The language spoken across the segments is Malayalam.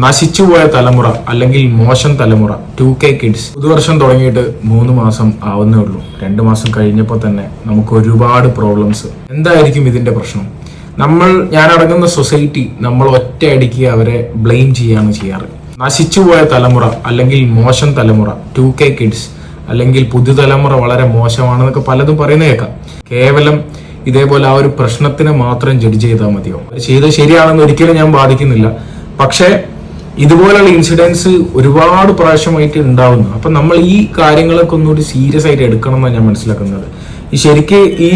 നശിച്ചുപോയ തലമുറ അല്ലെങ്കിൽ മോശം തലമുറ 2K കിഡ്സ് പുതുവർഷം തുടങ്ങിയിട്ട് 3 മാസം ആവുന്നേ ഉള്ളൂ. 2 മാസം കഴിഞ്ഞപ്പോൾ തന്നെ നമുക്ക് ഒരുപാട് പ്രോബ്ലംസ്. എന്തായിരിക്കും ഇതിന്റെ പ്രശ്നം? ഞാനടങ്ങുന്ന സൊസൈറ്റി നമ്മൾ ഒറ്റയടിക്ക് അവരെ ബ്ലെയിം ചെയ്യാണ് ചെയ്യാറ്. നശിച്ചുപോയ തലമുറ അല്ലെങ്കിൽ മോശം തലമുറ 2K കിഡ്സ് അല്ലെങ്കിൽ പുതുതലമുറ വളരെ മോശമാണെന്നൊക്കെ പലതും പറയുന്ന കേൾക്കാം. കേവലം ഇതേപോലെ ആ ഒരു പ്രശ്നത്തിനെ മാത്രം ജഡ്ജ് ചെയ്താൽ മതിയോ? ചെയ്ത് ശരിയാണെന്ന് ഒരിക്കലും ഞാൻ ബാധിക്കുന്നില്ല. പക്ഷേ ഇതുപോലുള്ള ഇൻസിഡൻസ് ഒരുപാട് പ്രാവശ്യമായിട്ട് ഉണ്ടാവുന്നു. അപ്പൊ നമ്മൾ ഈ കാര്യങ്ങളൊക്കെ ഒന്നുകൂടി സീരിയസ് ആയിട്ട് എടുക്കണം എന്നാണ് ഞാൻ മനസ്സിലാക്കുന്നത്. ശരിക്ക് ഈ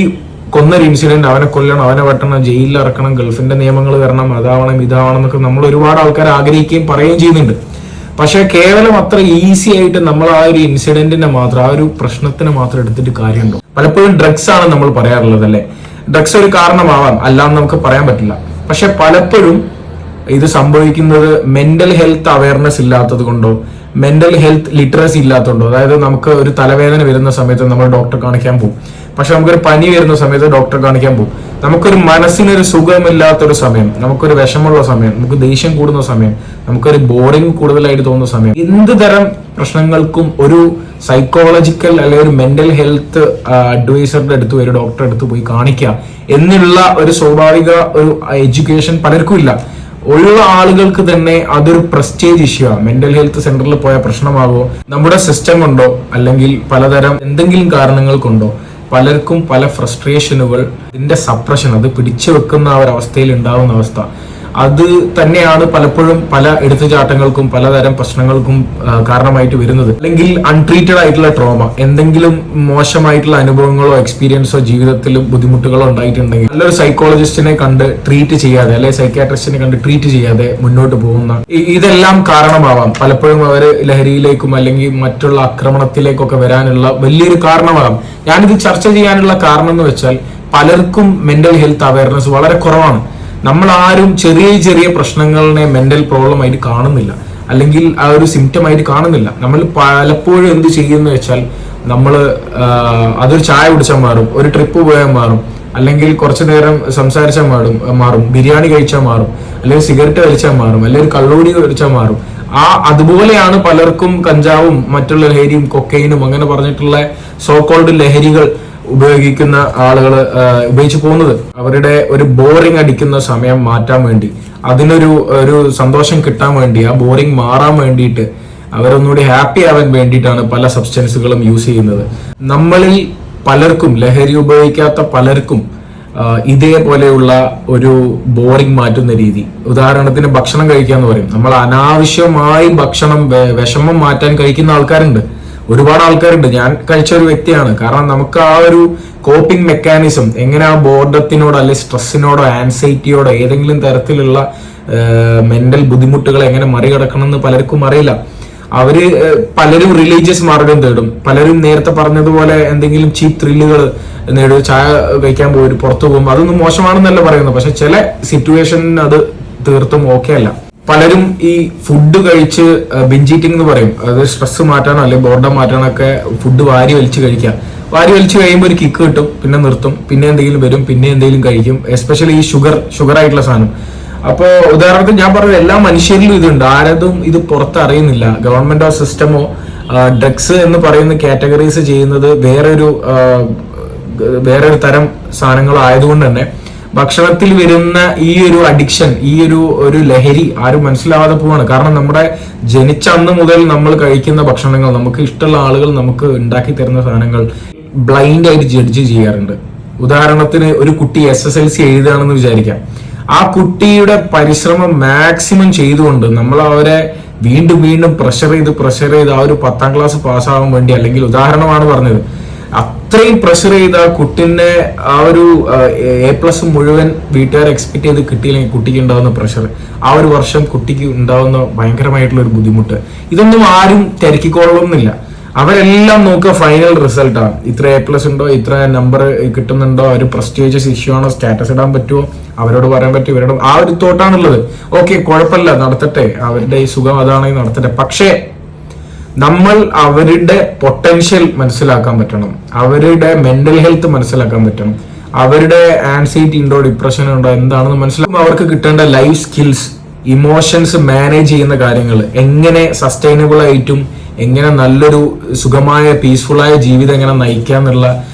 കൊന്നൊരു ഇൻസിഡന്റ്, അവനെ കൊല്ലണം, അവനെ വെട്ടണം, ജയിലിൽ ഇറക്കണം, ഗൾഫിന്റെ നിയമങ്ങൾ വരണം, അതാവണം ഇതാവണം എന്നൊക്കെ നമ്മൾ ഒരുപാട് ആൾക്കാർ ആഗ്രഹിക്കുകയും പറയുകയും ചെയ്യുന്നുണ്ട്. പക്ഷെ കേവലം അത്ര ഈസി ആയിട്ട് നമ്മൾ ആ ഒരു ഇൻസിഡന്റിനെ മാത്രം, ആ ഒരു പ്രശ്നത്തിനെ മാത്രം എടുത്തിട്ട് കാര്യമുണ്ടോ? പലപ്പോഴും ഡ്രഗ്സ് ആണ് നമ്മൾ പറയാറുള്ളത്, അല്ലെ? ഡ്രഗ്സ് ഒരു കാരണമാവാം, അല്ലാന്ന് നമുക്ക് പറയാൻ പറ്റില്ല. പക്ഷെ പലപ്പോഴും ഇത് സംഭവിക്കുന്നത് മെന്റൽ ഹെൽത്ത് അവയർനെസ് ഇല്ലാത്തത് കൊണ്ടോ, മെന്റൽ ഹെൽത്ത് ലിറ്ററസി ഇല്ലാത്തതുകൊണ്ടോ. അതായത് നമുക്ക് ഒരു തലവേദന വരുന്ന സമയത്ത് നമ്മൾ ഡോക്ടറെ കാണിക്കാൻ പോകും, പക്ഷെ നമുക്കൊരു പനി വരുന്ന സമയത്ത് ഡോക്ടറെ കാണിക്കാൻ പോകും. നമുക്കൊരു മനസ്സിനൊരു സുഖമില്ലാത്തൊരു സമയം, നമുക്കൊരു വിഷമുള്ള സമയം, നമുക്ക് ദേഷ്യം കൂടുന്ന സമയം, നമുക്കൊരു ബോറിംഗ് കൂടുതലായിട്ട് തോന്നുന്ന സമയം, എന്ത് തരം പ്രശ്നങ്ങൾക്കും ഒരു സൈക്കോളജിക്കൽ അല്ലെങ്കിൽ ഒരു മെന്റൽ ഹെൽത്ത് അഡ്വൈസറുടെ അടുത്ത്, ഒരു ഡോക്ടറെ അടുത്ത് പോയി കാണിക്കുക എന്നുള്ള ഒരു സ്വാഭാവിക ഒരു എഡ്യൂക്കേഷൻ പലർക്കും ഇല്ല. ഉള്ള ആളുകൾക്ക് തന്നെ അതൊരു പ്രസ്റ്റേജ് ഇഷ്യൂ ആണ്. മെന്റൽ ഹെൽത്ത് സെന്ററിൽ പോയ പ്രശ്നമാവോ, നമ്മുടെ സിസ്റ്റം കൊണ്ടോ, അല്ലെങ്കിൽ പലതരം എന്തെങ്കിലും കാരണങ്ങൾ കൊണ്ടോ പലർക്കും പല ഫ്രസ്ട്രേഷനുകൾ, ഇതിന്റെ സപ്രഷൻ, അത് പിടിച്ചു വെക്കുന്ന ആ ഒരു അവസ്ഥയിൽ ഉണ്ടാവുന്ന അവസ്ഥ, അത് തന്നെയാണ് പലപ്പോഴും പല എടുത്തുചാട്ടങ്ങൾക്കും പലതരം പ്രശ്നങ്ങൾക്കും കാരണമായിട്ട് വരുന്നത്. അല്ലെങ്കിൽ അൺട്രീറ്റഡ് ആയിട്ടുള്ള ട്രോമ, എന്തെങ്കിലും മോശമായിട്ടുള്ള അനുഭവങ്ങളോ എക്സ്പീരിയൻസോ ജീവിതത്തിൽ ബുദ്ധിമുട്ടുകളോ ഉണ്ടായിട്ടുണ്ടെങ്കിൽ നല്ലൊരു സൈക്കോളജിസ്റ്റിനെ കണ്ട് ട്രീറ്റ് ചെയ്യാതെ, അല്ലെങ്കിൽ സൈക്യാട്രിസ്റ്റിനെ കണ്ട് ട്രീറ്റ് ചെയ്യാതെ മുന്നോട്ട് പോകുന്ന ഇതെല്ലാം കാരണമാവാം. പലപ്പോഴും അവർ ലഹരിയിലേക്കും അല്ലെങ്കിൽ മറ്റുള്ള ആക്രമണത്തിലേക്കൊക്കെ വരാനുള്ള വലിയൊരു കാരണമാകാം. ഞാനിത് ചർച്ച ചെയ്യാനുള്ള കാരണം എന്ന് വെച്ചാൽ പലർക്കും മെന്റൽ ഹെൽത്ത് അവയർനെസ് വളരെ കുറവാണ്. നമ്മൾ ആരും ചെറിയ ചെറിയ പ്രശ്നങ്ങളിനെ മെന്റൽ പ്രോബ്ലം ആയിട്ട് കാണുന്നില്ല, അല്ലെങ്കിൽ ആ ഒരു സിംറ്റം ആയിട്ട് കാണുന്നില്ല. നമ്മൾ പലപ്പോഴും എന്ത് ചെയ്യുന്ന വെച്ചാൽ നമ്മൾ അതൊരു ചായ കുടിച്ചാൽ മാറും, ഒരു ട്രിപ്പ് പോയാൽ മാറും, അല്ലെങ്കിൽ കുറച്ചു നേരം സംസാരിച്ചാൽ മാറും, ബിരിയാണി കഴിച്ചാൽ മാറും, അല്ലെങ്കിൽ സിഗരറ്റ് വലിച്ചാൽ മാറും, അല്ലെങ്കിൽ കള്ളൂടി വലിച്ചാൽ മാറും. അതുപോലെയാണ് പലർക്കും കഞ്ചാവും മറ്റുള്ള ലഹരിയും കൊക്കൈനും അങ്ങനെ പറഞ്ഞിട്ടുള്ള സോ കോൾഡ് ലഹരികൾ ഉപയോഗിക്കുന്ന ആളുകൾ ഉപയോഗിച്ച് പോകുന്നത്. അവരുടെ ഒരു ബോറിംഗ് അടിക്കുന്ന സമയം മാറ്റാൻ വേണ്ടി, അതിനൊരു സന്തോഷം കിട്ടാൻ വേണ്ടി, ആ ബോറിംഗ് മാറാൻ വേണ്ടിയിട്ട്, അവരൊന്നുകൂടി ഹാപ്പി ആവാൻ വേണ്ടിയിട്ടാണ് പല സബ്സ്റ്റൻസുകളും യൂസ് ചെയ്യുന്നത്. നമ്മളിൽ പലർക്കും, ലഹരി ഉപയോഗിക്കാത്ത പലർക്കും ഇതേപോലെയുള്ള ഒരു ബോറിംഗ് മാറ്റുന്ന രീതി, ഉദാഹരണത്തിന് ഭക്ഷണം കഴിക്കാന്ന് പറയും. നമ്മൾ അനാവശ്യമായി ഭക്ഷണം, വിഷമം മാറ്റാൻ കഴിക്കുന്ന ആൾക്കാരുണ്ട്, ഒരുപാട് ആൾക്കാരുണ്ട്. ഞാൻ കഴിച്ച ഒരു വ്യക്തിയാണ്. കാരണം നമുക്ക് ആ ഒരു കോപ്പിംഗ് മെക്കാനിസം എങ്ങനെ ആ ബോർഡത്തിനോടോ അല്ലെങ്കിൽ സ്ട്രെസ്സിനോടോ ആൻസൈറ്റിയോടോ ഏതെങ്കിലും തരത്തിലുള്ള മെന്റൽ ബുദ്ധിമുട്ടുകളെ എങ്ങനെ മറികടക്കണം എന്ന് പലർക്കും അറിയില്ല. പലരും റിലീജിയസ് മാർഗം തേടും, പലരും നേരത്തെ പറഞ്ഞതുപോലെ എന്തെങ്കിലും ചീപ്പ് ത്രില്ലുകൾ നേടും, ചായ കഴിക്കാൻ പോയി പുറത്തു പോകും. അതൊന്നും മോശമാണെന്നല്ല പറയുന്നത്, പക്ഷെ ചില സിറ്റുവേഷനിൽ അത് തീർത്തും ഓക്കെ അല്ല. പലരും ഈ ഫുഡ് കഴിച്ച് ബിഞ്ച് ഈറ്റിംഗ് എന്ന് പറയും, അത് സ്ട്രെസ് മാറ്റാനോ അല്ലെങ്കിൽ ബോർഡം മാറ്റാനോ ഒക്കെ ഫുഡ് വാരി വലിച്ച് കഴിക്കാം. വാരി വലിച്ച് കഴിയുമ്പോൾ ഒരു കിക്ക് കിട്ടും, പിന്നെ നിർത്തും, പിന്നെ എന്തെങ്കിലും വരും, പിന്നെ എന്തെങ്കിലും കഴിക്കും. എസ്പെഷ്യലി ഈ ഷുഗർ ആയിട്ടുള്ള സാധനം. അപ്പോൾ ഉദാഹരണത്തിന് ഞാൻ പറഞ്ഞത് എല്ലാ മനുഷ്യരിലും ഇതുണ്ട്, ആരതും ഇത് പുറത്ത് അറിയുന്നില്ല. ഗവൺമെന്റോ സിസ്റ്റമോ ഡ്രഗ്സ് എന്ന് പറയുന്ന കാറ്റഗറൈസ് ചെയ്യുന്നത് വേറൊരു തരം സാധനങ്ങൾ ആയതുകൊണ്ട് തന്നെ ഭക്ഷണത്തിൽ വരുന്ന ഈ ഒരു അഡിക്ഷൻ, ഈ ഒരു ലഹരി ആരും മനസ്സിലാവാതെ പോവാണ്. കാരണം നമ്മുടെ ജനിച്ച അന്ന് മുതൽ നമ്മൾ കഴിക്കുന്ന ഭക്ഷണങ്ങൾ, നമുക്ക് ഇഷ്ടമുള്ള ആളുകൾ നമുക്ക് ഉണ്ടാക്കി തരുന്ന സാധനങ്ങൾ ബ്ലൈൻഡ് ആയിട്ട് ജഡ്ജ് ചെയ്യാറുണ്ട്. ഉദാഹരണത്തിന് ഒരു കുട്ടി SSLC എഴുതുകയാണെന്ന് വിചാരിക്കാം. ആ കുട്ടിയുടെ പരിശ്രമം മാക്സിമം ചെയ്തുകൊണ്ട് നമ്മൾ അവരെ വീണ്ടും വീണ്ടും പ്രഷർ ചെയ്ത് ആ ഒരു 10ാം ക്ലാസ് പാസ്സാവാൻ വേണ്ടി, അല്ലെങ്കിൽ ഉദാഹരണമാണ് പറഞ്ഞത്, അത്രയും പ്രഷർ ചെയ്ത കുട്ടിന്റെ ആ ഒരു A+ മുഴുവൻ വീട്ടുകാർ എക്സ്പെക്ട് ചെയ്ത് കിട്ടിയില്ലെങ്കിൽ കുട്ടിക്ക് ഉണ്ടാവുന്ന പ്രഷർ, ആ ഒരു വർഷം കുട്ടിക്ക് ഉണ്ടാവുന്ന ഭയങ്കരമായിട്ടുള്ള ഒരു ബുദ്ധിമുട്ട്, ഇതൊന്നും ആരും തിരക്കിക്കൊള്ളുന്നില്ല. അവരെല്ലാം നോക്കുക ഫൈനൽ റിസൾട്ടാണ്. ഇത്ര A+ ഉണ്ടോ, ഇത്ര നമ്പർ കിട്ടുന്നുണ്ടോ, ഒരു പ്രസ്റ്റീജിയസ് ഇഷ്യൂ ആണോ, സ്റ്റാറ്റസ് ഇടാൻ പറ്റുമോ, അവരോട് പറയാൻ പറ്റുമോ, ഇവരോട് ആ ഒരു തോട്ടാണുള്ളത്. ഓക്കെ, കുഴപ്പമില്ല, നടത്തട്ടെ, അവരുടെ ഈ സുഖം അതാണെങ്കിൽ നടത്തട്ടെ. പക്ഷേ നമ്മൾ അവരുടെ പൊട്ടൻഷ്യൽ മനസ്സിലാക്കാൻ പറ്റണം, അവരുടെ മെന്റൽ ഹെൽത്ത് മനസ്സിലാക്കാൻ പറ്റണം, അവരുടെ ആൻസൈറ്റി ഉണ്ടോ, ഡിപ്രഷൻ ഉണ്ടോ, എന്താണെന്ന് മനസ്സിലാക്കുമ്പോൾ അവർക്ക് കിട്ടേണ്ട ലൈഫ് സ്കിൽസ് ഇമോഷൻസ് മാനേജ് ചെയ്യുന്ന കാര്യങ്ങൾ, എങ്ങനെ സസ്റ്റൈനബിൾ ആയിട്ടും എങ്ങനെ നല്ലൊരു സുഖമായ പീസ്ഫുള്ളായ ജീവിതം എങ്ങനെ നയിക്കാന്നുള്ള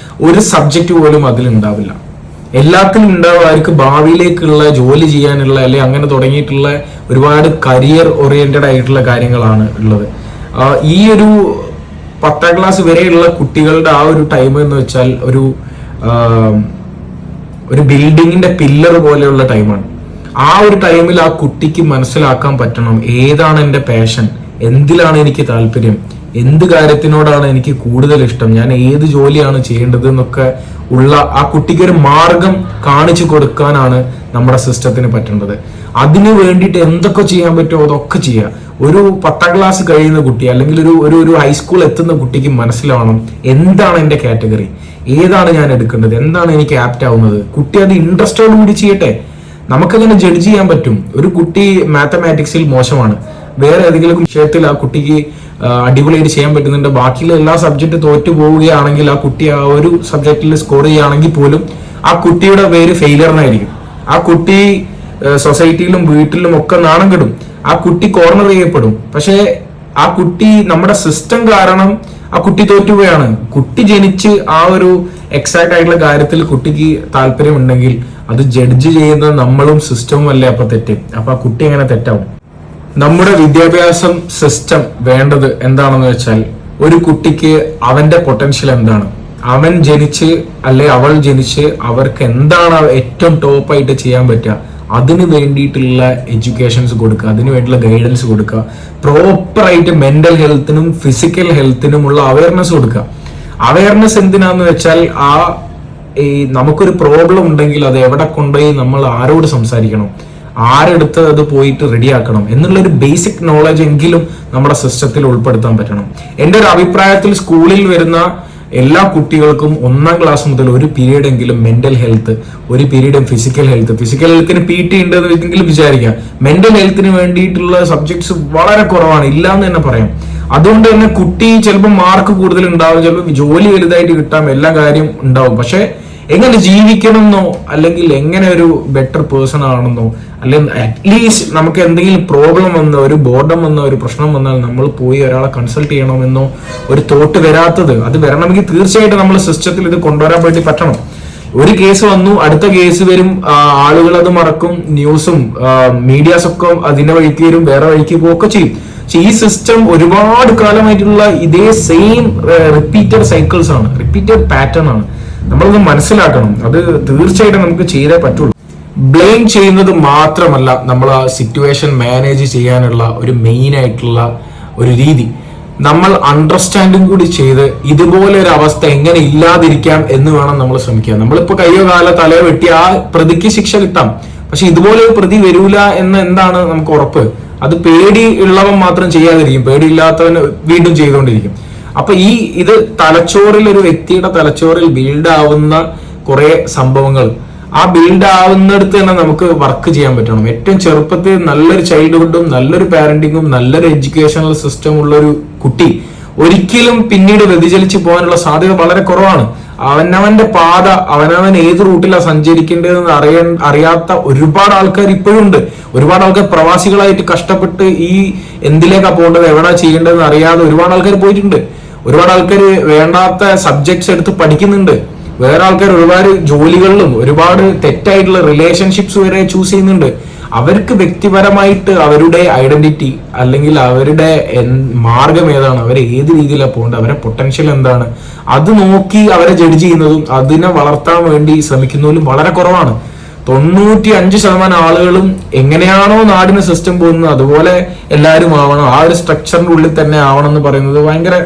ഒരു സബ്ജക്റ്റ് പോലും അതിലുണ്ടാവില്ല. എല്ലാത്തിലും ഉണ്ടാവും അവർക്ക് ഭാവിയിലേക്കുള്ള ജോലി ചെയ്യാനുള്ള അല്ലെങ്കിൽ അങ്ങനെ തുടങ്ങിയിട്ടുള്ള ഒരുപാട് കരിയർ ഓറിയന്റഡ് ആയിട്ടുള്ള കാര്യങ്ങളാണ് ഉള്ളത്. ഈ ഒരു 10ാം ക്ലാസ് വരെയുള്ള കുട്ടികളുടെ ആ ഒരു ടൈം എന്ന് വെച്ചാൽ ഒരു ബിൽഡിങ്ങിന്റെ പില്ലർ പോലെയുള്ള ടൈമാണ്. ആ ഒരു ടൈമിൽ ആ കുട്ടിക്ക് മനസ്സിലാക്കാൻ പറ്റണം ഏതാണ് എൻ്റെ പാഷൻ, എന്തിലാണ് എനിക്ക് താല്പര്യം, എന്ത് കാര്യത്തിനോടാണ് എനിക്ക് കൂടുതൽ ഇഷ്ടം, ഞാൻ ഏത് ജോലിയാണ് ചെയ്യേണ്ടത് എന്നൊക്കെ ഉള്ള ആ കുട്ടിക്ക് ഒരു മാർഗം കാണിച്ചു കൊടുക്കാനാണ് നമ്മുടെ സിസ്റ്റത്തിന് പറ്റേണ്ടത്. അതിന് വേണ്ടിയിട്ട് എന്തൊക്കെ ചെയ്യാൻ പറ്റുമോ അതൊക്കെ ചെയ്യുക. ഒരു 10ാം ക്ലാസ് കഴിയുന്ന കുട്ടി അല്ലെങ്കിൽ ഒരു ഹൈസ്കൂൾ എത്തുന്ന കുട്ടിക്ക് മനസ്സിലാവണം എന്താണ് എൻ്റെ കാറ്റഗറി, ഏതാണ് ഞാൻ എടുക്കേണ്ടത്, എന്താണ് എനിക്ക് ആപ്റ്റ് ആവുന്നത്. കുട്ടി അത് ഇൻട്രസ്റ്റോട് കൂടി ചെയ്യട്ടെ. നമുക്കങ്ങനെ ജഡ്ജ് ചെയ്യാൻ പറ്റും. ഒരു കുട്ടി മാത്തമാറ്റിക്സിൽ മോശമാണ്, വേറെ ഏതെങ്കിലും വിഷയത്തിൽ ആ കുട്ടിക്ക് അടിപൊളിയായിട്ട് ചെയ്യാൻ പറ്റുന്നുണ്ട്, ബാക്കിയുള്ള എല്ലാ സബ്ജക്റ്റ് തോറ്റു പോവുകയാണെങ്കിൽ ആ കുട്ടി ആ ഒരു സബ്ജക്റ്റിൽ സ്കോർ ചെയ്യുകയാണെങ്കിൽ പോലും ആ കുട്ടിയുടെ പേര് ഫെയിലിയറിനായിരിക്കും. ആ കുട്ടി സൊസൈറ്റിയിലും വീട്ടിലും ഒക്കെ നാണം കെടും, ആ കുട്ടി കോർണർ ചെയ്യപ്പെടും. പക്ഷെ ആ കുട്ടി നമ്മുടെ സിസ്റ്റം കാരണം ആ കുട്ടി തോറ്റുപോയാണ്. കുട്ടി ജനിച്ച് ആ ഒരു എക്സാക്ട് ആയിട്ടുള്ള കാര്യത്തിൽ കുട്ടിക്ക് താല്പര്യം ഉണ്ടെങ്കിൽ അത് ജഡ്ജ് ചെയ്യുന്ന നമ്മളും സിസ്റ്റവും അല്ലേ അപ്പൊ തെറ്റ്. അപ്പൊ ആ കുട്ടി എങ്ങനെ തെറ്റാവും? നമ്മുടെ വിദ്യാഭ്യാസം സിസ്റ്റം വേണ്ടത് എന്താണെന്ന് വെച്ചാൽ ഒരു കുട്ടിക്ക് അവന്റെ പൊട്ടൻഷ്യൽ എന്താണ്, അവൻ ജനിച്ച് അല്ലെ അവൾ ജനിച്ച് അവർക്ക് എന്താണ് ഏറ്റവും ടോപ്പായിട്ട് ചെയ്യാൻ പറ്റുക, അതിന് വേണ്ടിയിട്ടുള്ള എഡ്യൂക്കേഷൻസ് കൊടുക്കുക, അതിന് വേണ്ടിയിട്ടുള്ള ഗൈഡൻസ് കൊടുക്കുക, പ്രോപ്പറായിട്ട് മെന്റൽ ഹെൽത്തിനും ഫിസിക്കൽ ഹെൽത്തിനുമുള്ള അവയർനെസ് കൊടുക്കുക. അവയർനെസ് എന്തിനാന്ന് വെച്ചാൽ നമുക്കൊരു പ്രോബ്ലം ഉണ്ടെങ്കിൽ അത് എവിടെ കൊണ്ടുപോയി നമ്മൾ ആരോട് സംസാരിക്കണം, ആരെടുത്ത് അത് പോയിട്ട് റെഡിയാക്കണം എന്നുള്ളൊരു ബേസിക് നോളജ് എങ്കിലും നമ്മുടെ സിസ്റ്റത്തിൽ ഉൾപ്പെടുത്താൻ പറ്റണം. എൻ്റെ ഒരു അഭിപ്രായത്തിൽ സ്കൂളിൽ വരുന്ന എല്ലാ കുട്ടികൾക്കും 1ാം ക്ലാസ് മുതൽ ഒരു പീരീഡ് എങ്കിലും മെന്റൽ ഹെൽത്ത്, ഒരു പീരീഡ് ഫിസിക്കൽ ഹെൽത്തിന് PT ഉണ്ടെന്ന് എങ്കിലും വിചാരിക്കാം. മെന്റൽ ഹെൽത്തിന് വേണ്ടിയിട്ടുള്ള സബ്ജക്ട്സ് വളരെ കുറവാണ്, ഇല്ലാന്ന് തന്നെ പറയാം. അതുകൊണ്ട് തന്നെ കുട്ടി ചിലപ്പോൾ മാർക്ക് കൂടുതൽ ഉണ്ടാവും, ചിലപ്പോൾ ജോലി വലുതായിട്ട് കിട്ടാം, എല്ലാ കാര്യം ഉണ്ടാവും. പക്ഷെ എങ്ങനെ ജീവിക്കണം എന്നോ അല്ലെങ്കിൽ എങ്ങനെ ഒരു ബെറ്റർ പേഴ്സൺ ആണെന്നോ അല്ലെങ്കിൽ അറ്റ്ലീസ്റ്റ് നമുക്ക് എന്തെങ്കിലും പ്രോബ്ലം വന്നോ ഒരു ബോർഡം വന്നോ ഒരു പ്രശ്നം വന്നാൽ നമ്മൾ പോയി ഒരാളെ കൺസൾട്ട് ചെയ്യണമെന്നോ ഒരു തോട്ട് വരാത്തത്, അത് വരണമെങ്കിൽ തീർച്ചയായിട്ടും നമ്മൾ സിസ്റ്റത്തിൽ ഇത് കൊണ്ടുവരാൻ വേണ്ടി പറ്റണം. ഒരു കേസ് വന്നു, അടുത്ത കേസ് വരും, ആളുകൾ അത് മറക്കും, ന്യൂസും മീഡിയാസ് ഒക്കെ അതിന്റെ വഴിക്ക് വരും, വേറെ വഴിക്ക് പോവുകയൊക്കെ ചെയ്യും. പക്ഷെ ഈ സിസ്റ്റം ഒരുപാട് കാലമായിട്ടുള്ള ഇതേ സെയിം റിപ്പീറ്റഡ് സൈക്കിൾസ് ആണ്, റിപ്പീറ്റഡ് പാറ്റേൺ ആണ്. നമ്മളത് മനസ്സിലാക്കണം. അത് തീർച്ചയായിട്ടും നമുക്ക് ചെയ്തേ പറ്റുള്ളൂ. ബ്ലെയിം ചെയ്യുന്നത് മാത്രമല്ല നമ്മൾ ആ സിറ്റുവേഷൻ മാനേജ് ചെയ്യാനുള്ള ഒരു മെയിൻ ആയിട്ടുള്ള ഒരു രീതി. നമ്മൾ അണ്ടർസ്റ്റാൻഡിങ് കൂടി ചെയ്ത് ഇതുപോലെ ഒരു അവസ്ഥ എങ്ങനെ ഇല്ലാതിരിക്കാം എന്ന് വേണം നമ്മൾ ശ്രമിക്കുക. നമ്മളിപ്പോ കയ്യോ കാലോ തലയോ വെട്ടി ആ പ്രതിക്ക് ശിക്ഷ കിട്ടാം, പക്ഷെ ഇതുപോലെ ഒരു പ്രതി വരൂല എന്ന് എന്താണ് നമുക്ക് ഉറപ്പ്? അത് പേടി ഉള്ളവൻ മാത്രം ചെയ്യാതിരിക്കും, പേടിയില്ലാത്തവൻ വീണ്ടും ചെയ്തുകൊണ്ടിരിക്കും. അപ്പൊ ഇത് തലച്ചോറിൽ, ഒരു വ്യക്തിയുടെ തലച്ചോറിൽ ബിൽഡ് ആവുന്ന കുറെ സംഭവങ്ങൾ, ആ ബിൽഡ് ആവുന്നിടത്ത് തന്നെ നമുക്ക് വർക്ക് ചെയ്യാൻ പറ്റണം. ഏറ്റവും ചെറുപ്പത്തിൽ നല്ലൊരു ചൈൽഡ്ഹുഡും നല്ലൊരു പാരന്റിങ്ങും നല്ലൊരു എഡ്യൂക്കേഷണൽ സിസ്റ്റം ഉള്ള ഒരു കുട്ടി ഒരിക്കലും പിന്നീട് വ്യതിചലിച്ച് പോകാനുള്ള സാധ്യത വളരെ കുറവാണ്. അവനവന്റെ പാത, അവനവൻ ഏത് റൂട്ടിലാണ് സഞ്ചരിക്കേണ്ടതെന്ന് അറിയാത്ത ഒരുപാട് ആൾക്കാർ ഇപ്പോഴും ഉണ്ട്. ഒരുപാട് ആൾക്കാർ പ്രവാസികളായിട്ട് കഷ്ടപ്പെട്ട് ഈ എന്തിലേക്കാ പോകേണ്ടത്, എവിടെ ചെയ്യേണ്ടതെന്ന് അറിയാതെ ഒരുപാട് ആൾക്കാർ പോയിട്ടുണ്ട്. ഒരുപാട് ആൾക്കാർ വേണ്ടാത്ത സബ്ജക്ട്സ് എടുത്ത് പഠിക്കുന്നുണ്ട്. വേറെ ആൾക്കാർ ഒരുപാട് ജോലികളിലും ഒരുപാട് തെറ്റായിട്ടുള്ള റിലേഷൻഷിപ്സ് വരെ ചൂസ് ചെയ്യുന്നുണ്ട്. അവർക്ക് വ്യക്തിപരമായിട്ട് അവരുടെ ഐഡന്റിറ്റി അല്ലെങ്കിൽ അവരുടെ മാർഗം ഏതാണ്, അവരെ ഏത് രീതിയിലാണ് പോകേണ്ടത്, അവരുടെ പൊട്ടൻഷ്യൽ എന്താണ്, അത് നോക്കി അവരെ ജഡ്ജ് ചെയ്യുന്നതും അതിനെ വളർത്താൻ വേണ്ടി ശ്രമിക്കുന്നതിലും വളരെ കുറവാണ്. 95% ആളുകളും എങ്ങനെയാണോ നാടിന് സിസ്റ്റം പോകുന്നത് അതുപോലെ എല്ലാവരും ആവണം, ആ ഒരു സ്ട്രക്ചറിന്റെ ഉള്ളിൽ തന്നെ ആവണം എന്ന് പറയുന്നത് ഭയങ്കര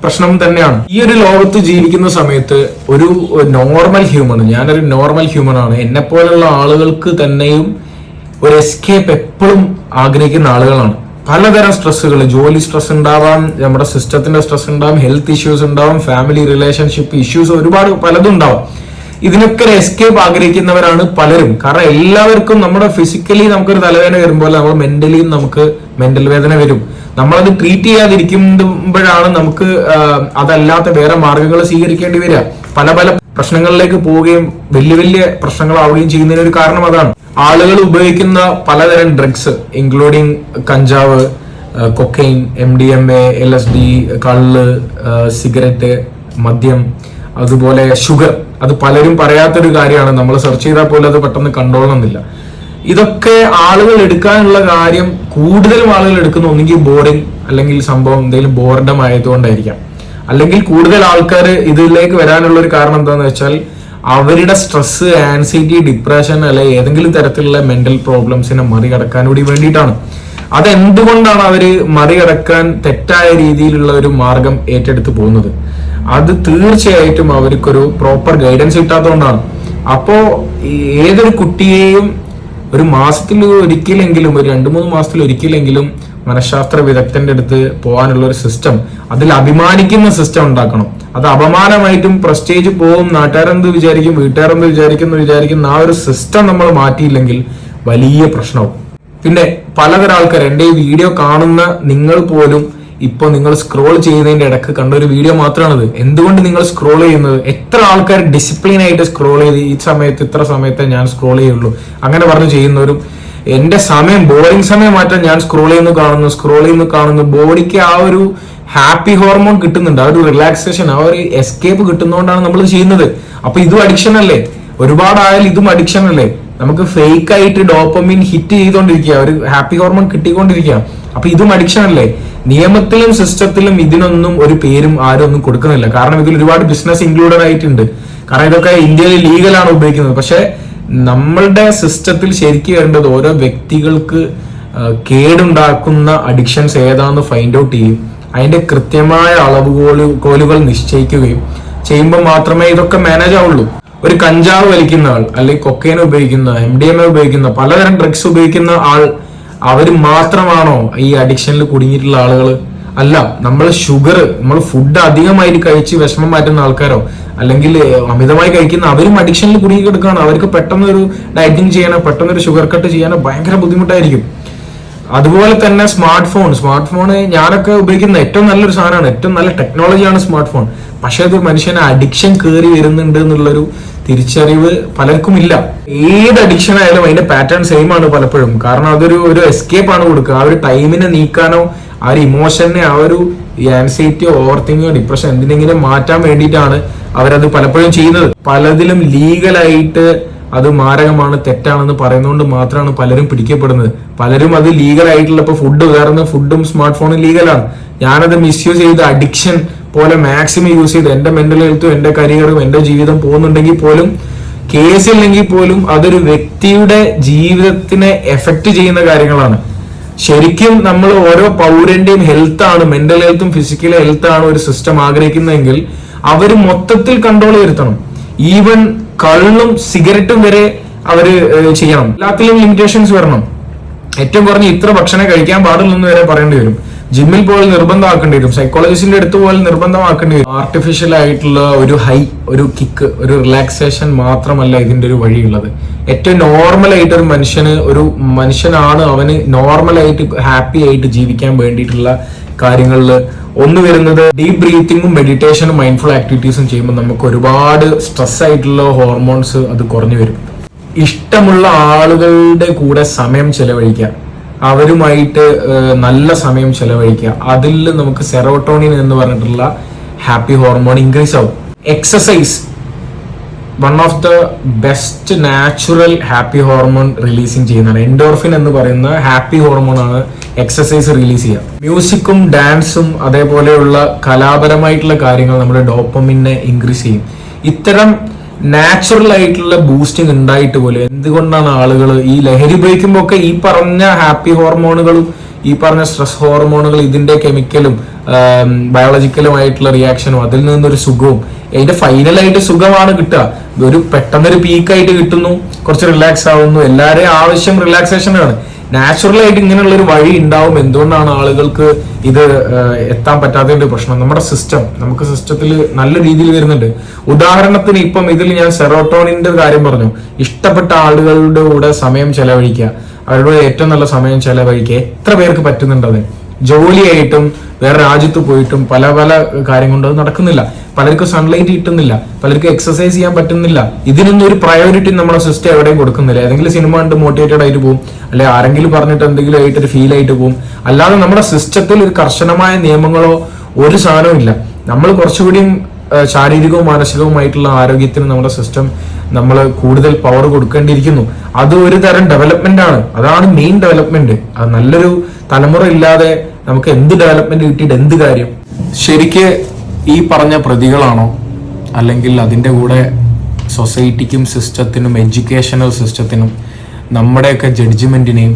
പ്രശ്നം തന്നെയാണ്. ഈ ഒരു ലോകത്ത് ജീവിക്കുന്ന സമയത്ത് ഒരു നോർമൽ ഹ്യൂമൺ, ഞാനൊരു നോർമൽ ഹ്യൂമൻ ആണ്, എന്നെ പോലുള്ള ആളുകൾക്ക് തന്നെയും ഒരു എസ്കേപ്പ് എപ്പോഴും ആഗ്രഹിക്കുന്ന ആളുകളാണ്. പലതരം സ്ട്രെസ്സുകൾ, ജോലി സ്ട്രെസ് ഉണ്ടാവാം, നമ്മുടെ സിസ്റ്റത്തിന്റെ സ്ട്രെസ് ഉണ്ടാവും, ഹെൽത്ത് ഇഷ്യൂസ് ഉണ്ടാവും, ഫാമിലി റിലേഷൻഷിപ്പ് ഇഷ്യൂസ് ഒരുപാട് പലതും ഉണ്ടാവും. ഇതിനൊക്കെ ഒരു എസ്കേപ്പ് ആഗ്രഹിക്കുന്നവരാണ് പലരും. കാരണം എല്ലാവർക്കും നമ്മുടെ ഫിസിക്കലി നമുക്കൊരു തലവേദന വരുമ്പോൾ നമ്മൾ മെന്റലിയും നമുക്ക് മെന്റൽ വേദന വരും. നമ്മളത് ട്രീറ്റ് ചെയ്യാതിരിക്കുമ്പോഴാണ് നമുക്ക് അതല്ലാത്ത വേറെ മാർഗങ്ങൾ സ്വീകരിക്കേണ്ടി വരിക. പല പല പ്രശ്നങ്ങളിലേക്ക് പോവുകയും വലിയ വലിയ പ്രശ്നങ്ങളാവുകയും ചെയ്യുന്നതിന് ഒരു കാരണം അതാണ്. ആളുകൾ ഉപയോഗിക്കുന്ന പലതരം ഡ്രഗ്സ് ഇൻക്ലൂഡിങ് കഞ്ചാവ്, കൊക്കൈൻ, MDMA, LSD, കള്ള്, സിഗരറ്റ്, മദ്യം, അതുപോലെ ഷുഗർ. അത് പലരും പറയാത്തൊരു കാര്യമാണ്. നമ്മൾ സെർച്ച് ചെയ്താൽ പോലും അത് പെട്ടെന്ന് കണ്ടോളണമെന്നില്ല. ഇതൊക്കെ ആളുകൾ എടുക്കാനുള്ള കാര്യം, കൂടുതലും ആളുകൾ എടുക്കുന്ന ഒന്നുകിൽ ബോറിംഗ്, അല്ലെങ്കിൽ സംഭവം എന്തെങ്കിലും ബോർഡം ആയതുകൊണ്ടായിരിക്കാം. അല്ലെങ്കിൽ കൂടുതൽ ആൾക്കാർ ഇതിലേക്ക് വരാനുള്ള ഒരു കാരണം എന്താണെന്ന് വെച്ചാൽ അവരുടെ സ്ട്രെസ്, ആൻസൈറ്റി, ഡിപ്രഷൻ അല്ലെ ഏതെങ്കിലും തരത്തിലുള്ള മെന്റൽ പ്രോബ്ലംസിനെ മറികടക്കാൻ കൂടി വേണ്ടിയിട്ടാണ്. അതെന്തുകൊണ്ടാണ് അവര് മറികടക്കാൻ തെറ്റായ രീതിയിലുള്ള ഒരു മാർഗം ഏറ്റെടുത്ത് പോകുന്നത്? അത് തീർച്ചയായിട്ടും അവർക്കൊരു പ്രോപ്പർ ഗൈഡൻസ് കിട്ടാത്തതുകൊണ്ടാണ്. അപ്പോ ഏതൊരു കുട്ടിയെയും ഒരു മാസത്തിൽ ഒരിക്കലെങ്കിലും, ഒരു 2-3 മാസത്തിൽ ഒരിക്കലെങ്കിലും മനഃശാസ്ത്ര വിദഗ്ധന്റെ അടുത്ത് പോകാനുള്ള ഒരു സിസ്റ്റം, അതിൽ അഭിമാനിക്കുന്ന സിസ്റ്റം ഉണ്ടാക്കണം. അത് അപമാനമായിട്ടും പ്രസ്റ്റേജ് പോവും, നാട്ടുകാരെന്ത് വിചാരിക്കും, വീട്ടുകാരെന്ത് വിചാരിക്കുന്ന ആ ഒരു സിസ്റ്റം നമ്മൾ മാറ്റിയില്ലെങ്കിൽ വലിയ പ്രശ്നവും. പിന്നെ പലതരം ആൾക്കാർ, എൻ്റെ ഈ വീഡിയോ കാണുന്ന നിങ്ങൾ പോലും ഇപ്പൊ നിങ്ങൾ സ്ക്രോൾ ചെയ്യുന്നതിന്റെ ഇടക്ക് കണ്ട ഒരു വീഡിയോ മാത്രമാണിത്. എന്തുകൊണ്ട് നിങ്ങൾ സ്ക്രോൾ ചെയ്യുന്നത്? എത്ര ആൾക്കാർ ഡിസിപ്ലിൻ ആയിട്ട് സ്ക്രോൾ ചെയ്ത് ഈ സമയത്ത് ഇത്ര സമയത്തെ ഞാൻ സ്ക്രോൾ ചെയ്യുള്ളൂ അങ്ങനെ പറഞ്ഞു ചെയ്യുന്നവരും, എന്റെ സമയം, ബോറിംഗ് സമയം മാറ്റാൻ ഞാൻ സ്ക്രോൾ ചെയ്യുന്നു കാണുന്നു. ബോഡിക്ക് ആ ഒരു ഹാപ്പി ഹോർമോൺ കിട്ടുന്നുണ്ട്, ആ ഒരു റിലാക്സേഷൻ, ആ ഒരു എസ്കേപ്പ് കിട്ടുന്നതുകൊണ്ടാണ് നമ്മൾ ചെയ്യുന്നത്. അപ്പൊ ഇതും അഡിക്ഷൻ അല്ലേ? ഒരുപാടായാലും ഇതും അഡിക്ഷൻ അല്ലേ? നമുക്ക് ഫേക്ക് ആയിട്ട് ഡോപ്പമിൻ ഹിറ്റ് ചെയ്തുകൊണ്ടിരിക്കുക, ഒരു ഹാപ്പി ഹോർമോൺ കിട്ടിക്കൊണ്ടിരിക്കുക. അപ്പൊ ഇതും അഡിക്ഷൻ അല്ലേ? നിയമത്തിലും സിസ്റ്റത്തിലും ഇതിനൊന്നും ഒരു പേരും ആരും ഒന്നും കൊടുക്കുന്നില്ല. കാരണം ഇതിൽ ഒരുപാട് ബിസിനസ് ഇൻക്ലൂഡഡ് ആയിട്ടുണ്ട്. കാരണം ഇതൊക്കെ ഇന്ത്യയിൽ ലീഗലാണ് ഉപയോഗിക്കുന്നത്. പക്ഷെ നമ്മളുടെ സിസ്റ്റത്തിൽ ശരിക്കും വരേണ്ടത് ഓരോ വ്യക്തികൾക്ക് കേടുണ്ടാക്കുന്ന അഡിക്ഷൻസ് ഏതാണെന്ന് ഫൈൻഡ് ഔട്ട് ചെയ്യും, അതിന്റെ കൃത്യമായ അളവുകോലുകൾ നിശ്ചയിക്കുകയും ചെയ്യുമ്പോൾ മാത്രമേ ഇതൊക്കെ മാനേജ് ആവുള്ളൂ. ഒരു കഞ്ചാവ് വലിക്കുന്ന ആൾ, അല്ലെങ്കിൽ കൊക്കൈൻ ഉപയോഗിക്കുന്ന, MDMA ഉപയോഗിക്കുന്ന, പലതരം ഡ്രഗ്സ് ഉപയോഗിക്കുന്ന ആൾ, അവർ മാത്രമാണോ ഈ അഡിക്ഷനിൽ കുടുങ്ങിയിട്ടുള്ള ആളുകൾ? അല്ല. നമ്മൾ ഷുഗർ, നമ്മൾ ഫുഡ് അധികമായിട്ട് കഴിച്ച് വിഷമം മാറ്റുന്ന ആൾക്കാരോ അല്ലെങ്കിൽ അമിതമായി കഴിക്കുന്ന അവരും അഡിക്ഷനിൽ കുടുങ്ങി കിടക്കുകയാണ്. അവർക്ക് പെട്ടെന്നൊരു ഡയറ്റിംഗ് ചെയ്യാനോ പെട്ടെന്നൊരു ഷുഗർ കട്ട് ചെയ്യാനോ ഭയങ്കര ബുദ്ധിമുട്ടായിരിക്കും. അതുപോലെ തന്നെ സ്മാർട്ട് ഫോൺ ഞാനൊക്കെ ഉപയോഗിക്കുന്ന ഏറ്റവും നല്ലൊരു സാധനമാണ്, ഏറ്റവും നല്ല ടെക്നോളജിയാണ് സ്മാർട്ട് ഫോൺ. പക്ഷെ അത് മനുഷ്യന് അഡിക്ഷൻ കയറി വരുന്നുണ്ട് എന്നുള്ളൊരു തിരിച്ചറിവ് പലർക്കും ഇല്ല. ഏത് അഡിക്ഷൻ ആയാലും അതിന്റെ പാറ്റേൺ സെയിം ആണ് പലപ്പോഴും. കാരണം അതൊരു എസ്കേപ്പ് ആണ് കൊടുക്കുക. ആ ഒരു ടൈമിനെ നീക്കാനോ ആ ഒരു ഇമോഷനെ, ആ ഒരു ആൻസൈറ്റിയോ ഓവർ തിങ്കിങ്ങോ ഡിപ്രഷൻ എന്തിനെങ്കിലും മാറ്റാൻ വേണ്ടിയിട്ടാണ് അവരത് പലപ്പോഴും ചെയ്യുന്നത്. പലതിലും ലീഗലായിട്ട് അത് മാരകമാണ്, തെറ്റാണെന്ന് പറയുന്നതുകൊണ്ട് മാത്രമാണ് പലരും പിടിക്കപ്പെടുന്നത്. പലരും അത് ലീഗലായിട്ടുള്ള, ഇപ്പൊ ഫുഡും സ്മാർട്ട് ഫോണും ലീഗലാണ്. ഞാനത് മിസ്യൂസ് ചെയ്ത് അഡിക്ഷൻ പോലെ മാക്സിമം യൂസ് ചെയ്ത് എന്റെ മെന്റൽ ഹെൽത്തും എന്റെ കരിയറും എന്റെ ജീവിതം പോകുന്നുണ്ടെങ്കിൽ പോലും, കേസില്ലെങ്കിൽ പോലും അതൊരു വ്യക്തിയുടെ ജീവിതത്തിനെ എഫക്ട് ചെയ്യുന്ന കാര്യങ്ങളാണ്. ശരിക്കും നമ്മൾ ഓരോ പൗരന്റെയും ഹെൽത്താണ്, മെന്റൽ ഹെൽത്തും ഫിസിക്കൽ ഹെൽത്താണ് ഒരു സിസ്റ്റം ആഗ്രഹിക്കുന്നതെങ്കിൽ അവര് മൊത്തത്തിൽ കൺട്രോൾ വരുത്തണം. ഈവൻ കള്ളും സിഗരറ്റും വരെ അവര് ചെയ്യണം. എല്ലാത്തിലും ലിമിറ്റേഷൻസ് വരണം. ഏറ്റവും കുറഞ്ഞ് ഇത്ര ഭക്ഷണം കഴിക്കാൻ പാടില്ലെന്ന് വരെ പറയേണ്ടി വരും. ജിമ്മിൽ പോയി നിർബന്ധമാക്കേണ്ടി വരും. സൈക്കോളജിസ്റ്റിന്റെ അടുത്ത് പോയി നിർബന്ധമാക്കേണ്ടി വരും. ആർട്ടിഫിഷ്യൽ ആയിട്ടുള്ള ഒരു ഹൈ, ഒരു കിക്ക്, ഒരു റിലാക്സേഷൻ മാത്രമല്ല ഇതിന്റെ ഒരു വഴിയുള്ളത്. ഏറ്റവും നോർമലായിട്ട് ഒരു മനുഷ്യനാണ് അവന് നോർമലായിട്ട് ഹാപ്പി ആയിട്ട് ജീവിക്കാൻ വേണ്ടിയിട്ടുള്ള കാര്യങ്ങളിൽ ഒന്ന് വരുന്നത് ഡീപ് ബ്രീത്തിങ്ങും മെഡിറ്റേഷനും മൈൻഡ്ഫുൾ ആക്ടിവിറ്റീസും ചെയ്യുമ്പോൾ നമുക്ക് ഒരുപാട് സ്ട്രെസ് ആയിട്ടുള്ള ഹോർമോൺസ് അത് കുറഞ്ഞു വരും. ഇഷ്ടമുള്ള ആളുകളുടെ കൂടെ സമയം ചെലവഴിക്കുക, അവരുമായിട്ട് നല്ല സമയം ചെലവഴിക്കുക, അതിൽ നമുക്ക് സെറോട്ടോണിൻ എന്ന് പറഞ്ഞിട്ടുള്ള ഹാപ്പി ഹോർമോൺ ഇൻക്രീസ് ആവും. Exercise one of the best natural happy hormone releasing ചെയ്യുന്നതാണ്. എൻഡോർഫിൻ എന്ന് പറയുന്ന ഹാപ്പി ഹോർമോൺ ആണ് എക്സസൈസ് റിലീസ് ചെയ്യുക. മ്യൂസിക്കും ഡാൻസും അതേപോലെയുള്ള കലാപരമായിട്ടുള്ള കാര്യങ്ങൾ നമ്മുടെ ഡോപ്പമിനെ ഇൻക്രീസ് ചെയ്യും. ഇത്തരം നാച്ചുറൽ ആയിട്ടുള്ള ബൂസ്റ്റിംഗ് ഉണ്ടായിട്ട് പോലും എന്തുകൊണ്ടാണ് ആളുകൾ ഈ ലഹരി ഉപയോഗിക്കുമ്പോൾ ഒക്കെ ഈ പറഞ്ഞ ഹാപ്പി ഹോർമോണുകളും ഈ പറഞ്ഞ സ്ട്രെസ് ഹോർമോണുകൾ ഇതിന്റെ കെമിക്കലും ബയോളജിക്കലുമായിട്ടുള്ള റിയാക്ഷനും അതിൽ നിന്നൊരു സുഖവും, അതിന്റെ ഫൈനലായിട്ട് സുഖമാണ് കിട്ടുക. ഒരു പെട്ടെന്നൊരു പീക്കായിട്ട് കിട്ടുന്നു, കുറച്ച് റിലാക്സ് ആവുന്നു. എല്ലാവരെയും ആവശ്യം റിലാക്സേഷൻ ആണ്. നാച്ചുറൽ ആയിട്ട് ഇങ്ങനെയുള്ള ഒരു വഴി ഉണ്ടാവും. എന്തുകൊണ്ടാണ് ആളുകൾക്ക് ഇത് എത്താൻ പറ്റാത്തതിന്റെ പ്രശ്നം? നമ്മുടെ നമുക്ക് സിസ്റ്റത്തിൽ നല്ല രീതിയിൽ വരുന്നുണ്ട്. ഉദാഹരണത്തിന് ഇപ്പം ഇതിൽ ഞാൻ സെറോട്ടോണിന്റെ കാര്യം പറഞ്ഞു. ഇഷ്ടപ്പെട്ട ആളുകളുടെ കൂടെ സമയം ചെലവഴിക്കുക, അവരുടെ ഏറ്റവും നല്ല സമയം ചെലവഴിക്കുക. എത്ര പേർക്ക് പറ്റുന്നുണ്ട് അത്? ജോലിയായിട്ടും വേറെ രാജ്യത്ത് പോയിട്ടും പല പല കാര്യം കൊണ്ട് അത് നടക്കുന്നില്ല. പലർക്കും സൺലൈറ്റ് കിട്ടുന്നില്ല, പലർക്കും എക്സസൈസ് ചെയ്യാൻ പറ്റുന്നില്ല. ഇതിനൊന്നും ഒരു പ്രയോറിറ്റി നമ്മുടെ സിസ്റ്റം എവിടെയും കൊടുക്കുന്നില്ല. ഏതെങ്കിലും സിനിമ കണ്ട് മോട്ടിവേറ്റഡ് ആയിട്ട് പോകും, അല്ലെ ആരെങ്കിലും പറഞ്ഞിട്ട് എന്തെങ്കിലും ആയിട്ടൊരു ഫീൽ ആയിട്ട് പോകും. അല്ലാതെ നമ്മുടെ സിസ്റ്റത്തിൽ ഒരു കർശനമായ നിയമങ്ങളോ ഒരു സാധനവും ഇല്ല. നമ്മൾ കുറച്ചുകൂടിയും ശാരീരികവും മാനസികവുമായിട്ടുള്ള ആരോഗ്യത്തിന് നമ്മുടെ സിസ്റ്റം നമ്മൾ കൂടുതൽ പവർ കൊടുക്കേണ്ടിയിരിക്കുന്നു. അത് ഒരു തരം ഡെവലപ്മെന്റ് ആണ്, അതാണ് മെയിൻ ഡെവലപ്മെന്റ്. അത് നല്ലൊരു തലമുറ ഇല്ലാതെ നമുക്ക് എന്ത് ഡെവലപ്മെന്റ് കിട്ടിയിട്ട് എന്ത് കാര്യം? ശരിക്ക് ഈ പറഞ്ഞ പ്രതികളാണോ, അല്ലെങ്കിൽ അതിൻ്റെ കൂടെ സൊസൈറ്റിക്കും സിസ്റ്റത്തിനും എഡ്യൂക്കേഷണൽ സിസ്റ്റത്തിനും നമ്മുടെയൊക്കെ ജഡ്ജ്മെന്റിനെയും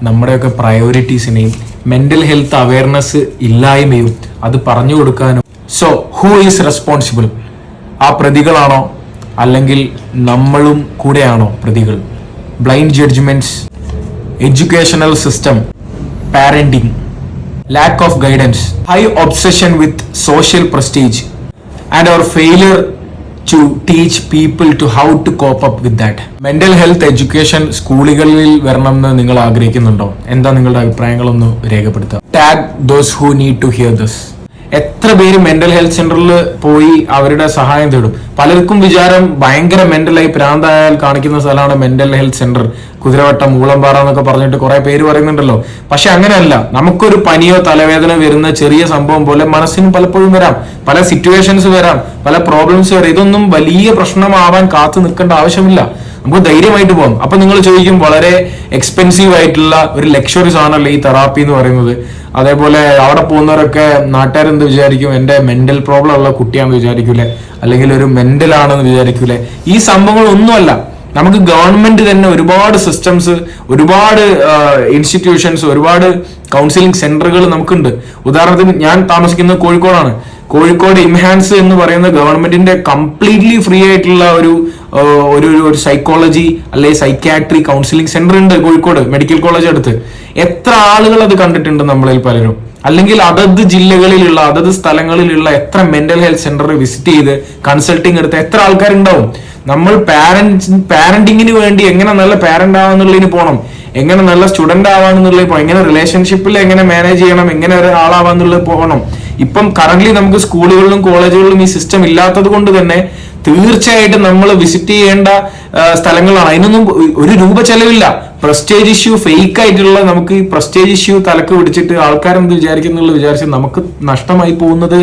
നമ്മുടെയൊക്കെ പ്രയോറിറ്റീസിനെയും മെന്റൽ ഹെൽത്ത് അവയർനെസ് ഇല്ലായ്മയും അത് പറഞ്ഞു കൊടുക്കാനും. So who is responsible? ആ പ്രതികളാണോ, അല്ലെങ്കിൽ നമ്മളും കൂടെയാണോ പ്രതികൾ? Blind judgements, educational system, parenting, lack of guidance, high obsession with social prestige, and our failure to teach people to how to cope up with that. Mental health education സ്കൂളുകളിൽ വരണം എന്ന് നിങ്ങൾ ആഗ്രഹിക്കുന്നുണ്ടോ? എന്താ നിങ്ങളുടെ അഭിപ്രായങ്ങളൊന്ന് രേഖപ്പെടുത്തുക. Tag those who need to hear this. എത്ര പേര് മെന്റൽ ഹെൽത്ത് സെന്ററിൽ പോയി അവരുടെ സഹായം തേടും? പലർക്കും വിചാരം ഭയങ്കര മെന്റലായി പ്രാന്തായാൽ കാണിക്കുന്ന സ്ഥലമാണ് മെന്റൽ ഹെൽത്ത് സെന്റർ, കുതിരവട്ടം, മൂളമ്പാറ എന്നൊക്കെ പറഞ്ഞിട്ട് കുറെ പേര് പറയുന്നുണ്ടല്ലോ. പക്ഷെ അങ്ങനെയല്ല. നമുക്കൊരു പനിയോ തലവേദന വരുന്ന ചെറിയ സംഭവം പോലെ മനസ്സിന് പലപ്പോഴും വരാം, പല സിറ്റുവേഷൻസ് വരാം, പല പ്രോബ്ലംസ് വരാം. ഇതൊന്നും വലിയ പ്രശ്നമാവാൻ കാത്തു നിൽക്കേണ്ട ആവശ്യമില്ല. നമുക്ക് ധൈര്യമായിട്ട് പോകാം. അപ്പൊ നിങ്ങൾ ചോദിക്കും, വളരെ എക്സ്പെൻസീവ് ആയിട്ടുള്ള ഒരു ലക്ഷറീസ് ആണല്ലോ ഈ തെറാപ്പി എന്ന് പറയുന്നത്. അതേപോലെ അവിടെ പോകുന്നവരൊക്കെ നാട്ടുകാരെന്ത് വിചാരിക്കും? എന്റെ മെന്റൽ പ്രോബ്ലം ഉള്ള കുട്ടിയാണെന്ന് വിചാരിക്കൂലേ, അല്ലെങ്കിൽ ഒരു മെന്റൽ ആണെന്ന് വിചാരിക്കൂലേ? ഈ സംഭവങ്ങളൊന്നുമല്ല. നമുക്ക് ഗവൺമെന്റ് തന്നെ ഒരുപാട് സിസ്റ്റംസ്, ഒരുപാട് ഇൻസ്റ്റിറ്റ്യൂഷൻസ്, ഒരുപാട് കൗൺസിലിംഗ് സെന്ററുകൾ നമുക്കുണ്ട്. ഉദാഹരണത്തിന് ഞാൻ താമസിക്കുന്നത് കോഴിക്കോടാണ്. കോഴിക്കോട് ഇംഹാൻസ് എന്ന് പറയുന്ന ഗവൺമെന്റിന്റെ കംപ്ലീറ്റ്ലി ഫ്രീ ആയിട്ടുള്ള ഒരു സൈക്കോളജി അല്ലെങ്കിൽ സൈക്യാട്രി കൗൺസിലിംഗ് സെന്റർ ഉണ്ട് കോഴിക്കോട് മെഡിക്കൽ കോളേജ് അടുത്ത്. എത്ര ആളുകൾ അത് കണ്ടിട്ടുണ്ട് നമ്മളിൽ പലരും? അല്ലെങ്കിൽ അതത് ജില്ലകളിലുള്ള അതത് സ്ഥലങ്ങളിലുള്ള എത്ര മെന്റൽ ഹെൽത്ത് സെന്റർ വിസിറ്റ് ചെയ്ത് കൺസൾട്ടിങ് എടുത്ത എത്ര ആൾക്കാരുണ്ടാവും? നമ്മൾ പാരന്റിങ്ങിന് വേണ്ടി എങ്ങനെ നല്ല പാരന്റ് ആവാന്നുള്ളതിന് പോകണം, എങ്ങനെ നല്ല സ്റ്റുഡന്റ് ആവാന്നുള്ളത് പോകണം, എങ്ങനെ റിലേഷൻഷിപ്പിൽ എങ്ങനെ മാനേജ് ചെയ്യണം, എങ്ങനെ ഒരാളാവാന്നുള്ളത് പോകണം. ഇപ്പം കറന്റ് നമുക്ക് സ്കൂളുകളിലും കോളേജുകളിലും ഈ സിസ്റ്റം ഇല്ലാത്തത് കൊണ്ട് തന്നെ തീർച്ചയായിട്ടും നമ്മൾ വിസിറ്റ് ചെയ്യേണ്ട സ്ഥലങ്ങളാണ്. അതിനൊന്നും ഒരു രൂപ ചെലവില്ല. പ്രസ്റ്റേജ് ഇഷ്യൂ ഫേക്ക് ആയിട്ടുള്ള നമുക്ക് ഈ പ്രസ്റ്റേജ് ഇഷ്യൂ തലക്ക് പിടിച്ചിട്ട് ആൾക്കാരെന്ത് വിചാരിക്കുന്നുള്ള വിചാരിച്ച് നമുക്ക് നഷ്ടമായി പോകുന്നത്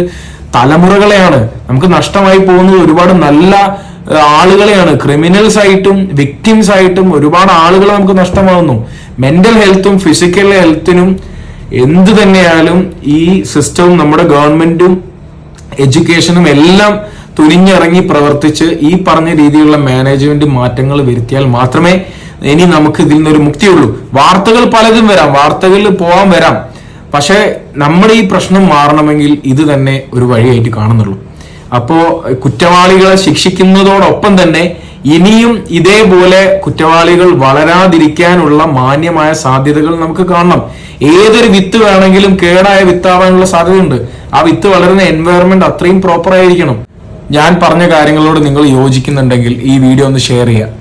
തലമുറകളെയാണ്. നമുക്ക് നഷ്ടമായി പോകുന്നത് ഒരുപാട് നല്ല ആളുകളെയാണ്. ക്രിമിനൽസ് ആയിട്ടും വിക്ടിംസ് ആയിട്ടും ഒരുപാട് ആളുകൾ നമുക്ക് നഷ്ടമാകുന്നു. മെന്റൽ ഹെൽത്തും ഫിസിക്കൽ ഹെൽത്തിനും എന്ത് തന്നെയായാലും ഈ സിസ്റ്റവും നമ്മുടെ ഗവൺമെന്റും എഡ്യൂക്കേഷനും എല്ലാം തുനിഞ്ഞിറങ്ങി പ്രവർത്തിച്ച് ഈ പറഞ്ഞ രീതിയിലുള്ള മാനേജ്മെന്റ് മാറ്റങ്ങൾ വരുത്തിയാൽ മാത്രമേ ഇനി നമുക്ക് ഇതിൽ നിന്നൊരു മുക്തിയുള്ളൂ. വാർത്തകൾ പലതും വരാം, വാർത്തകളിൽ പോകാൻ വരാം. പക്ഷെ നമ്മുടെ ഈ പ്രശ്നം മാറണമെങ്കിൽ ഇത് തന്നെ ഒരു വഴിയായിട്ട് കാണുന്നുള്ളൂ. അപ്പോ കുറ്റവാളികളെ ശിക്ഷിക്കുന്നതോടൊപ്പം തന്നെ ഇനിയും ഇതേപോലെ കുറ്റവാളികൾ വളരാതിരിക്കാനുള്ള മാന്യമായ സാധ്യതകൾ നമുക്ക് കാണണം. ഏതൊരു വിത്ത് വേണമെങ്കിലും കേടായ വിത്താവാനുള്ള സാധ്യതയുണ്ട്. ആ വിത്ത് വളരുന്ന എൻവയറൺമെന്റ് അത്രയും പ്രോപ്പർ ആയിരിക്കണം. ഞാൻ പറഞ്ഞ കാര്യങ്ങളോട് നിങ്ങൾ യോജിക്കുന്നുണ്ടെങ്കിൽ ഈ വീഡിയോ ഒന്ന് ഷെയർ ചെയ്യുക.